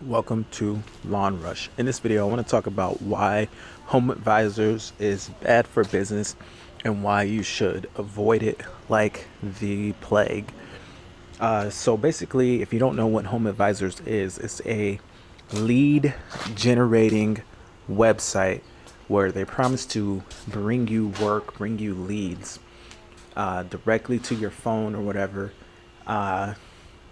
Welcome to Lawn Rush. In this video, I want to talk about why HomeAdvisors is bad for business and why you should avoid it like the plague. So basically, if you don't know what HomeAdvisors is, it's a lead generating website where they promise to bring you work, bring you leads directly to your phone or whatever.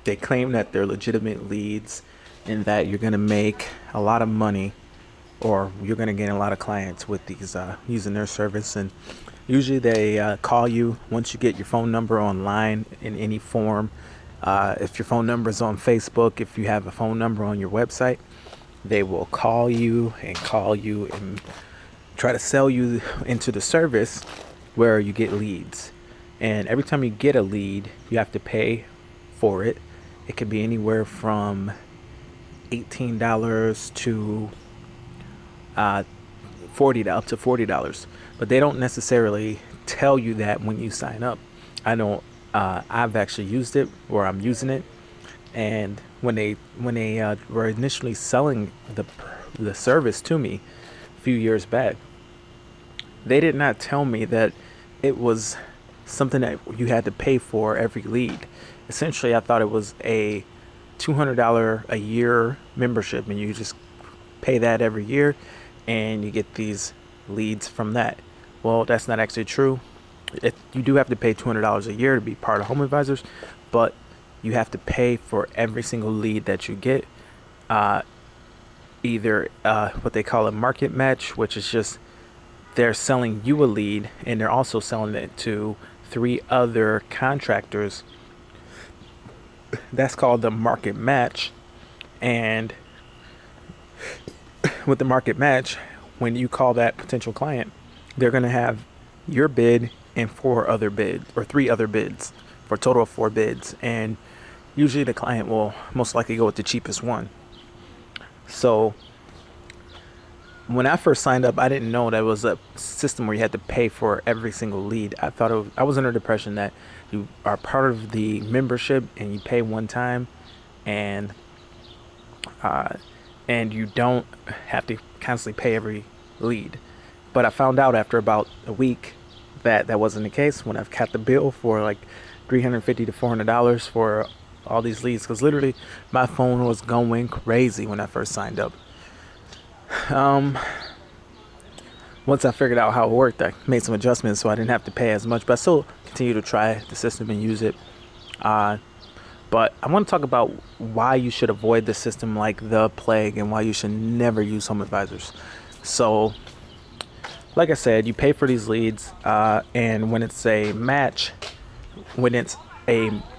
They claim that they're legitimate leads and that you're going to make a lot of money or you're going to gain a lot of clients with these using their service. And usually they call you once you get your phone number online in any form. If your phone number is on Facebook, if you have a phone number on your website, they will call you and try to sell you into the service where you get leads. And every time you get a lead, you have to pay for it. It could be anywhere from $18 to $40, but they don't necessarily tell you that when you sign up. I know I've actually used it, or I'm using it, and when they were initially selling the service to me a few years back, they did not tell me that it was something that you had to pay for every lead. Essentially, I thought it was a $200 a year membership, and you just pay that every year and you get these leads from that. Well, that's not actually true. You do have to pay $200 a year to be part of HomeAdvisors, but you have to pay for every single lead that you get. Either what they call a market match, which is just they're selling you a lead and they're also selling it to 3 other contractors. That's called the market match. And with the market match, when you call that potential client, they're going to have your bid and 4 other bids, or 3 other bids, for a total of 4 bids. And usually the client will most likely go with the cheapest one. So when I first signed up, I didn't know that was a system where you had to pay for every single lead. I was under the impression that you are part of the membership and you pay one time, and you don't have to constantly pay every lead. But I found out after about a week that that wasn't the case when I've got the bill for like $350 to $400 for all these leads, because literally my phone was going crazy when I first signed up. Once I figured out how it worked, I made some adjustments so I didn't have to pay as much, but I still continue to try the system and use it. But I want to talk about why you should avoid the system like the plague and why you should never use HomeAdvisors. So, like I said, you pay for these leads, and when it's a match, when it's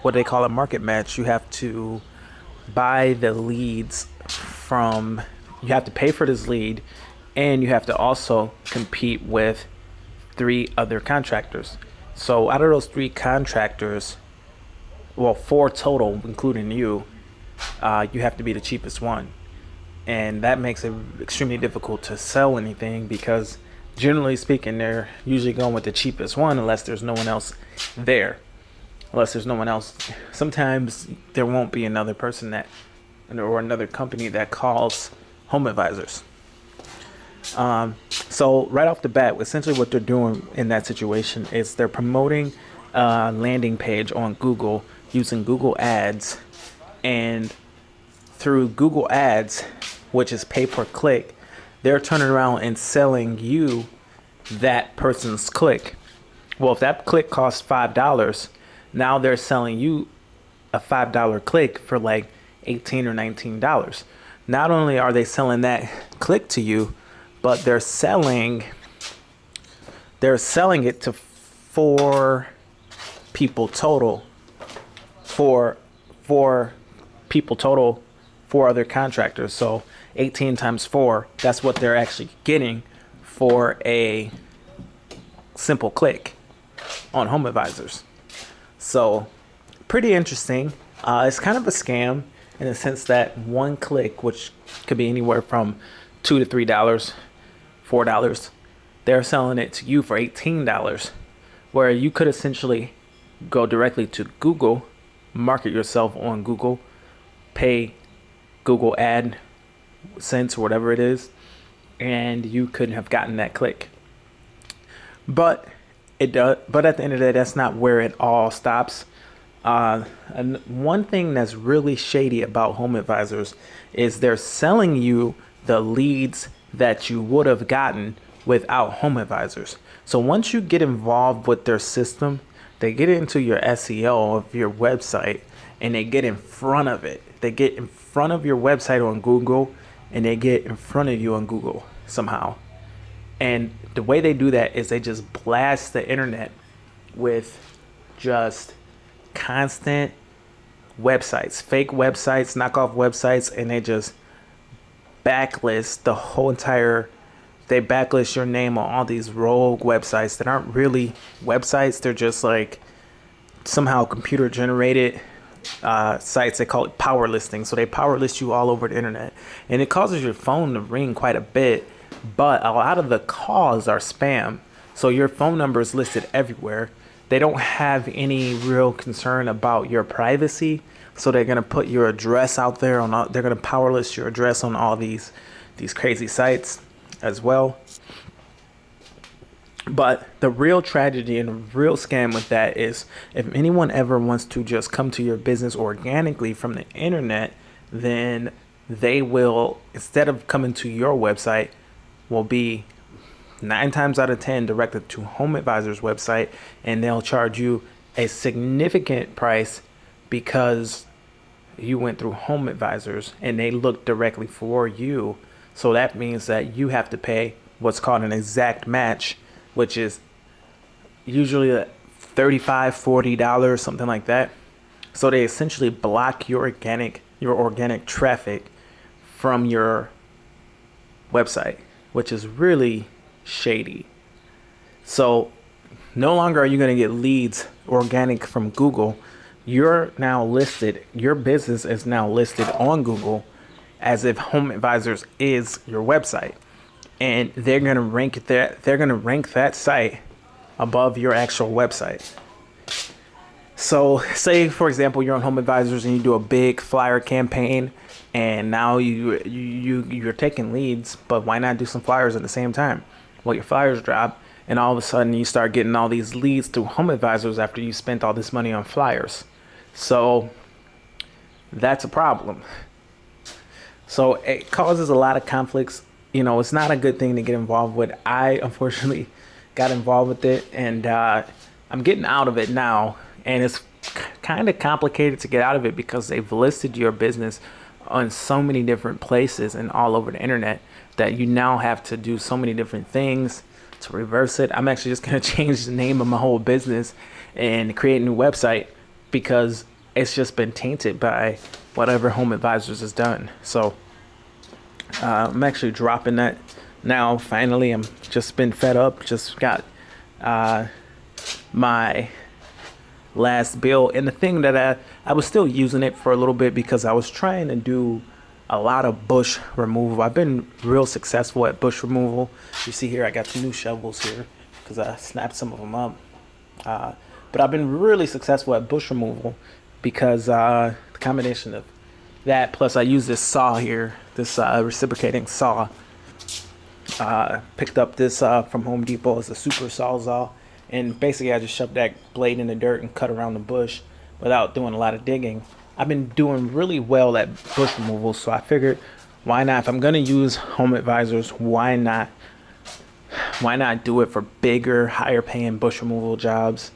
what they call a market match, you have to buy the leads from. You have to pay for this lead, and you have to also compete with 3 other contractors. So out of those 3 contractors, well, 4 total, including you have to be the cheapest one. And that makes it extremely difficult to sell anything, because generally speaking, they're usually going with the cheapest one unless there's no one else there. Sometimes there won't be another person or another company that calls HomeAdvisors. So right off the bat, essentially what they're doing in that situation is they're promoting a landing page on Google using Google Ads, and through Google Ads, which is pay per click, they're turning around and selling you that person's click. Well, if that click costs $5, now they're selling you a $5 click for like $18 or $19. Not only are they selling that click to you, but they're selling it to 4 people total. 4 people total, 4 other contractors. So 18 times 4, that's what they're actually getting for a simple click on HomeAdvisors. So pretty interesting. It's kind of a scam in the sense that one click, which could be anywhere from $2 to $3, $4, they're selling it to you for $18, where you could essentially go directly to Google, market yourself on Google, pay Google AdSense or whatever it is, and you couldn't have gotten that click. But it does. But at the end of the day, that's not where it all stops. And one thing that's really shady about HomeAdvisors is they're selling you the leads that you would have gotten without HomeAdvisors. So once you get involved with their system, they get into your SEO of your website and they get in front of it. They get in front of your website on Google and they get in front of you on Google somehow. And the way they do that is they just blast the internet with just constant websites, fake websites, knockoff websites, and they just backlist the whole entire, they backlist your name on all these rogue websites that aren't really websites. They're just like somehow computer generated sites. They call it power listing. So they power list you all over the internet, and it causes your phone to ring quite a bit, but a lot of the calls are spam. So your phone number is listed everywhere. They don't have any real concern about your privacy. So they're going to put your address out there on all, they're going to power list your address on all these crazy sites as well. But the real tragedy and the real scam with that is if anyone ever wants to just come to your business organically from the internet, then they will, instead of coming to your website, will be 9 times out of 10 directed to HomeAdvisor's website, and they'll charge you a significant price because you went through HomeAdvisors and they looked directly for you. So that means that you have to pay what's called an exact match, which is usually $35, $40, something like that. So they essentially block your organic traffic from your website, which is really shady. So no longer are you going to get leads organic from Google. You're now listed, your business is now listed on Google as if HomeAdvisors is your website. And they're going to rank that site above your actual website. So say, for example, you're on HomeAdvisors and you do a big flyer campaign, and now you're taking leads, but why not do some flyers at the same time? Well, your flyers drop, and all of a sudden you start getting all these leads through HomeAdvisors after you spent all this money on flyers. So that's a problem. So it causes a lot of conflicts. You know, it's not a good thing to get involved with. I unfortunately got involved with it, and I'm getting out of it now. And it's kind of complicated to get out of it because they've listed your business on so many different places and all over the internet that you now have to do so many different things to reverse it. I'm actually just going to change the name of my whole business and create a new website because it's just been tainted by whatever HomeAdvisors has done. So I'm actually dropping that now. Finally, I'm just been fed up. Just got my last bill, and the thing that I was still using it for a little bit because I was trying to do a lot of bush removal. I've been real successful at bush removal. You see here, I got some new shovels here because I snapped some of them up. But I've been really successful at bush removal because the combination of that plus I use this saw here, this reciprocating saw. Picked up this from Home Depot. It's a super sawzall, and basically I just shoved that blade in the dirt and cut around the bush without doing a lot of digging. I've been doing really well at bush removal, so I figured, why not? If I'm gonna use HomeAdvisors, why not do it for bigger, higher paying bush removal jobs?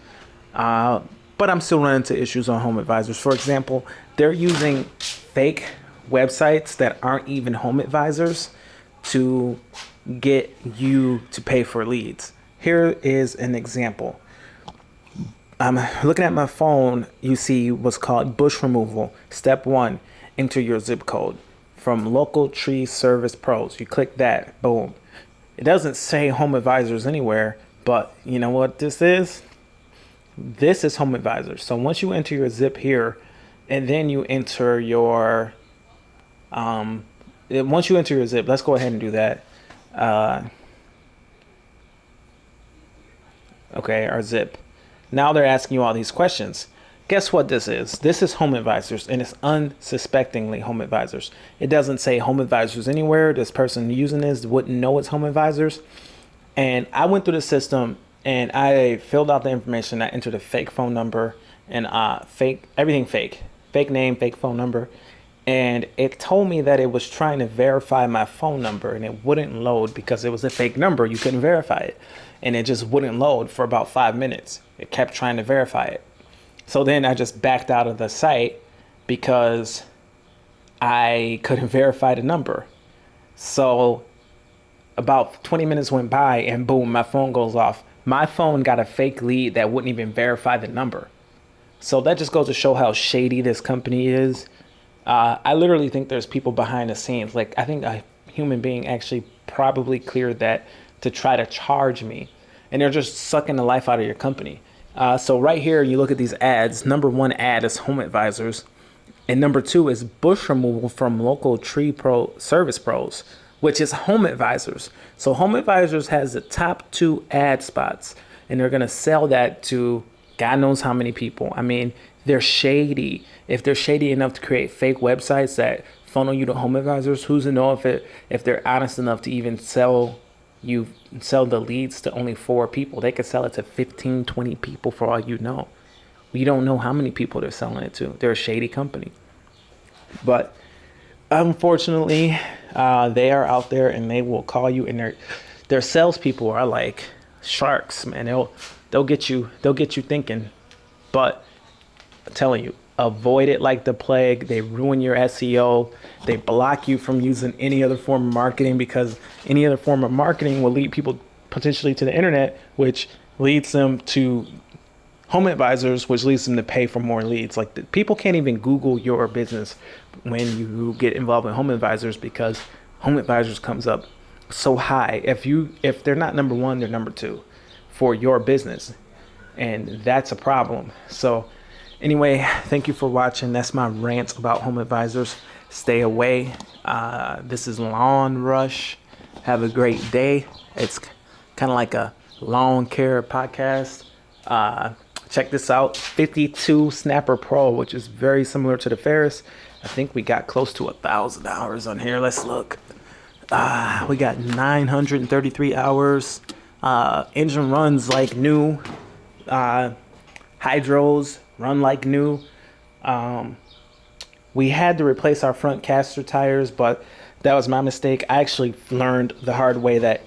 But I'm still running into issues on HomeAdvisors. For example, they're using fake websites that aren't even HomeAdvisors to get you to pay for leads. Here is an example. I'm looking at my phone. You see what's called bush removal. Step 1, enter your zip code from Local Tree Service Pros. You click that, boom. It doesn't say HomeAdvisors anywhere, but you know what this is? This is HomeAdvisor. So once you enter your zip here, and then you enter your, once you enter your zip, let's go ahead and do that. Okay, our zip. Now they're asking you all these questions. guess what this is? This is HomeAdvisors, and it's unsuspectingly HomeAdvisors. It doesn't say HomeAdvisors anywhere. This person using this wouldn't know it's HomeAdvisors. And I went through the system and I filled out the information. I entered a fake phone number and everything fake name, fake phone number. And it told me that it was trying to verify my phone number and it wouldn't load because it was a fake number. You couldn't verify it. And it just wouldn't load for about 5 minutes. It kept trying to verify it. So then I just backed out of the site because I couldn't verify the number. So about 20 minutes went by and boom, my phone goes off. My phone got a fake lead that wouldn't even verify the number. So that just goes to show how shady this company is. I literally think there's people behind the scenes. Like, I think a human being actually probably cleared that to try to charge me. And they're just sucking the life out of your company. So right here, you look at these ads. Number 1 ad is HomeAdvisors. And number 2 is bush removal from local tree pro service pros, which is HomeAdvisors. So HomeAdvisors has the top 2 ad spots. And they're going to sell that to God knows how many people. I mean, they're shady. If they're shady enough to create fake websites that funnel you to HomeAdvisors, who's to know if they're honest enough to even sell the leads to only 4 people. They could sell it to 15, 20 people for all you know. We don't know how many people they're selling it to. They're a shady company. But unfortunately, they are out there and they will call you, and their salespeople are like sharks, man. They'll get you thinking. But I'm telling you, avoid it like the plague. They ruin your SEO. They block you from using any other form of marketing, because any other form of marketing will lead people potentially to the internet, which leads them to HomeAdvisors, which leads them to pay for more leads. Like, people can't even Google your business when you get involved in HomeAdvisors, because HomeAdvisors comes up so high. If they're not number 1, they're number 2 for your business, and that's a problem. So anyway, thank you for watching. That's my rant about HomeAdvisors. Stay away. This is Lawn Rush. Have a great day. It's kind of like a lawn care podcast. Check this out. 52 Snapper Pro, which is very similar to the Ferris. I think we got close to 1,000 hours on here. Let's look. We got 933 hours. Engine runs like new. Hydros run like new. We had to replace our front caster tires, but that was my mistake. I actually learned the hard way that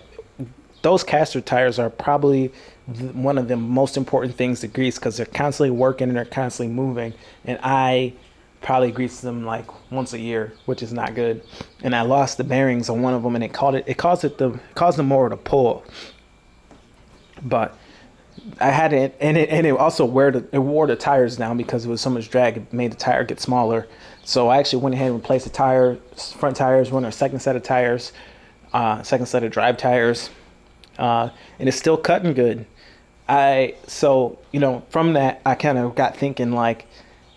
those caster tires are probably one of the most important things to grease, because they're constantly working and they're constantly moving, and I probably grease them like once a year, which is not good. And I lost the bearings on one of them, and it caused the mower to pull. But I had it, and it also wore the tires down because it was so much drag. It made the tire get smaller. So I actually went ahead and replaced the front tires, run our second set of tires, second set of drive tires, and it's still cutting good. So from that, I kind of got thinking, like,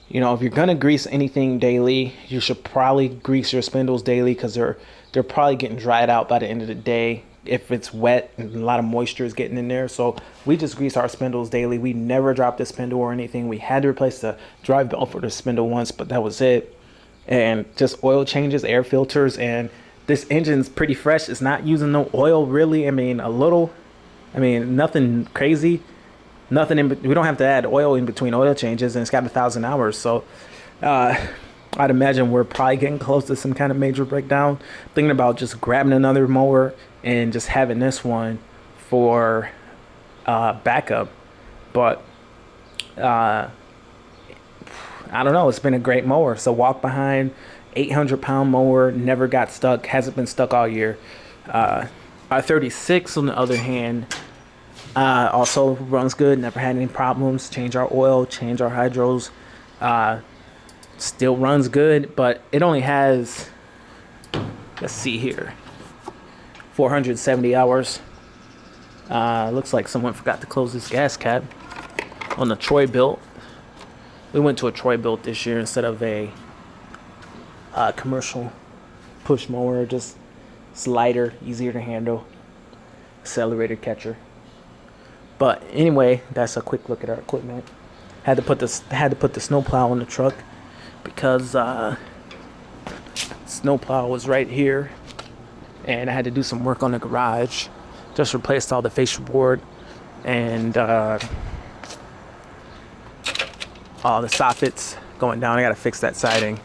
if you're gonna grease anything daily, you should probably grease your spindles daily, because they're probably getting dried out by the end of the day if it's wet and a lot of moisture is getting in there. So we just grease our spindles daily. We never dropped a spindle or anything. We had to replace the drive belt for the spindle once, but that was it. And just oil changes, air filters, and this engine's pretty fresh. It's not using no oil really. Nothing crazy. We don't have to add oil in between oil changes, and it's got 1,000 hours. So I'd imagine we're probably getting close to some kind of major breakdown. Thinking about just grabbing another mower and just having this one for backup. But I don't know. It's been a great mower. So walk behind, 800-pound mower, never got stuck, hasn't been stuck all year. Our 36, on the other hand, also runs good, never had any problems. Change our oil, change our hydros. Still runs good, but it only has, let's see here, 470 hours. Looks like someone forgot to close this gas cap on the Troy Built. We went to a Troy Built this year instead of a commercial push mower. Just it's lighter, easier to handle, accelerator catcher. But anyway, that's a quick look at our equipment. Had to put the snowplow in the truck because snowplow was right here, and I had to do some work on the garage. Just replaced all the fascia board and all the soffits going down. I gotta fix that siding,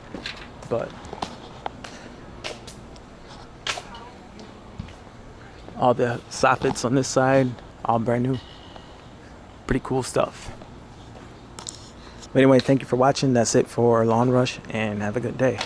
but all the soffits on this side, all brand new. Pretty cool stuff. But anyway, thank you for watching. That's it for Lawn Rush, and have a good day.